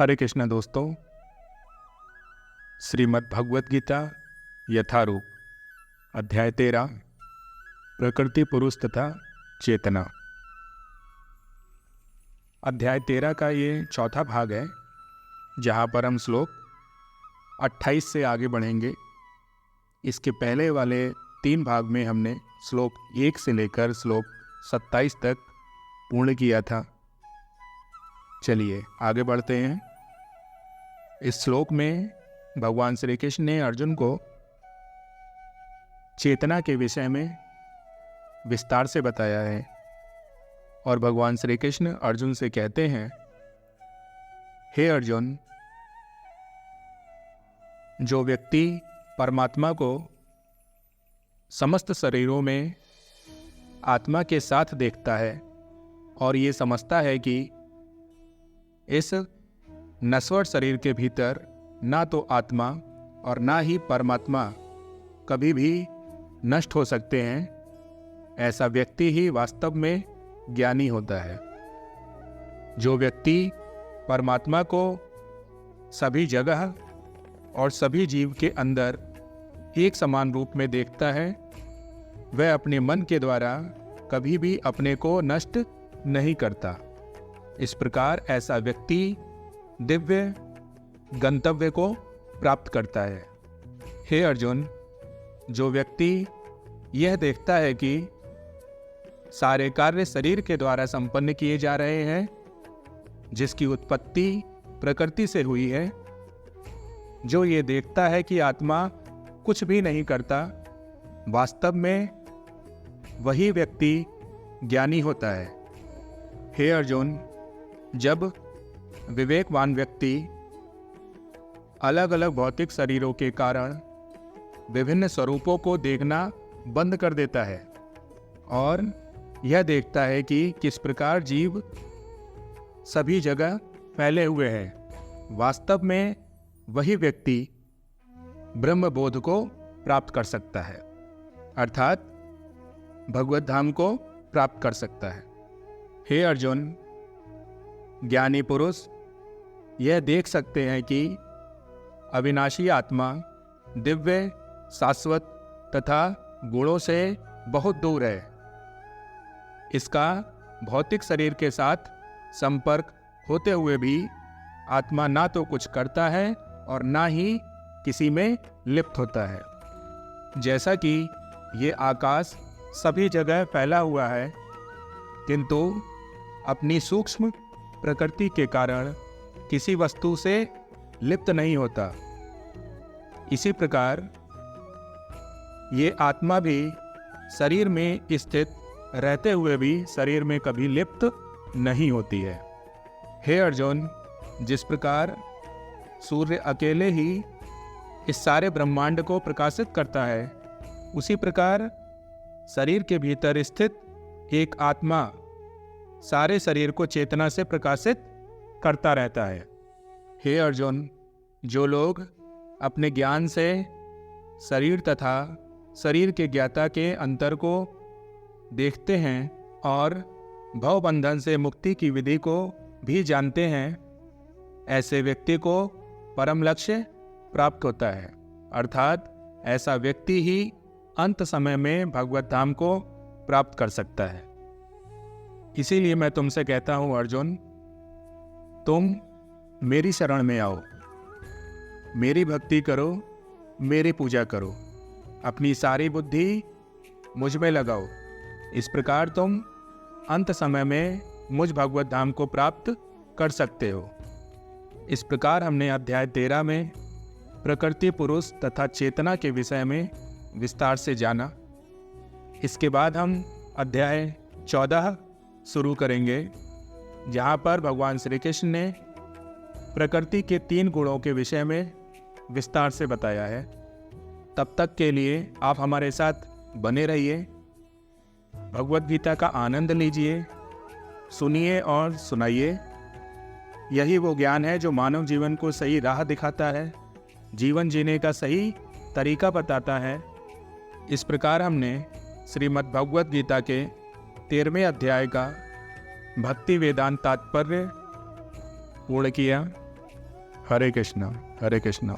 हरे कृष्ण दोस्तों, श्रीमद् भगवत गीता यथारूप अध्याय 13 प्रकृति पुरुष तथा चेतना। अध्याय 13 का ये चौथा भाग है, जहाँ पर हम श्लोक 28 से आगे बढ़ेंगे। इसके पहले वाले 3 भाग में हमने श्लोक 1 से लेकर श्लोक 27 तक पूर्ण किया था। चलिए आगे बढ़ते हैं। इस श्लोक में भगवान श्री कृष्ण ने अर्जुन को चेतना के विषय में विस्तार से बताया है और भगवान श्री कृष्ण अर्जुन से कहते हैं, हे अर्जुन, जो व्यक्ति परमात्मा को समस्त शरीरों में आत्मा के साथ देखता है और ये समझता है कि इस नश्वर शरीर के भीतर ना तो आत्मा और ना ही परमात्मा कभी भी नष्ट हो सकते हैं, ऐसा व्यक्ति ही वास्तव में ज्ञानी होता है। जो व्यक्ति परमात्मा को सभी जगह और सभी जीव के अंदर एक समान रूप में देखता है, वह अपने मन के द्वारा कभी भी अपने को नष्ट नहीं करता। इस प्रकार ऐसा व्यक्ति दिव्य गंतव्य को प्राप्त करता है। हे अर्जुन, जो व्यक्ति यह देखता है कि सारे कार्य शरीर के द्वारा संपन्न किए जा रहे हैं, जिसकी उत्पत्ति प्रकृति से हुई है, जो ये देखता है कि आत्मा कुछ भी नहीं करता, वास्तव में वही व्यक्ति ज्ञानी होता है। हे अर्जुन, जब विवेकवान व्यक्ति अलग अलग भौतिक शरीरों के कारण विभिन्न स्वरूपों को देखना बंद कर देता है और यह देखता है कि किस प्रकार जीव सभी जगह फैले हुए हैं, वास्तव में वही व्यक्ति ब्रह्म बोध को प्राप्त कर सकता है, अर्थात भगवत धाम को प्राप्त कर सकता है। हे अर्जुन, ज्ञानी पुरुष यह देख सकते हैं कि अविनाशी आत्मा दिव्य, शाश्वत तथा गुणों से बहुत दूर है। इसका भौतिक शरीर के साथ संपर्क होते हुए भी आत्मा ना तो कुछ करता है और ना ही किसी में लिप्त होता है। जैसा कि ये आकाश सभी जगह फैला हुआ है, किंतु अपनी सूक्ष्म प्रकृति के कारण किसी वस्तु से लिप्त नहीं होता, इसी प्रकार ये आत्मा भी शरीर में स्थित रहते हुए भी शरीर में कभी लिप्त नहीं होती है। हे अर्जुन, जिस प्रकार सूर्य अकेले ही इस सारे ब्रह्मांड को प्रकाशित करता है, उसी प्रकार शरीर के भीतर स्थित एक आत्मा सारे शरीर को चेतना से प्रकाशित करता रहता है। हे अर्जुन, जो लोग अपने ज्ञान से शरीर तथा शरीर के ज्ञाता के अंतर को देखते हैं और भवबंधन से मुक्ति की विधि को भी जानते हैं, ऐसे व्यक्ति को परम लक्ष्य प्राप्त होता है, अर्थात ऐसा व्यक्ति ही अंत समय में भगवत धाम को प्राप्त कर सकता है। इसीलिए मैं तुमसे कहता हूँ अर्जुन, तुम मेरी शरण में आओ, मेरी भक्ति करो, मेरी पूजा करो, अपनी सारी बुद्धि मुझ में लगाओ। इस प्रकार तुम अंत समय में मुझ भगवत धाम को प्राप्त कर सकते हो। इस प्रकार हमने अध्याय 13 में प्रकृति पुरुष तथा चेतना के विषय में विस्तार से जाना। इसके बाद हम अध्याय 14 शुरू करेंगे, जहाँ पर भगवान श्री कृष्ण ने प्रकृति के 3 गुणों के विषय में विस्तार से बताया है। तब तक के लिए आप हमारे साथ बने रहिए, भगवत गीता का आनंद लीजिए, सुनिए और सुनाइए। यही वो ज्ञान है जो मानव जीवन को सही राह दिखाता है, जीवन जीने का सही तरीका बताता है। इस प्रकार हमने श्रीमद् भगवत गीता के 13वें अध्याय का भक्ति वेदांत तात्पर्य पूर्ण किया। हरे कृष्णा हरे कृष्णा।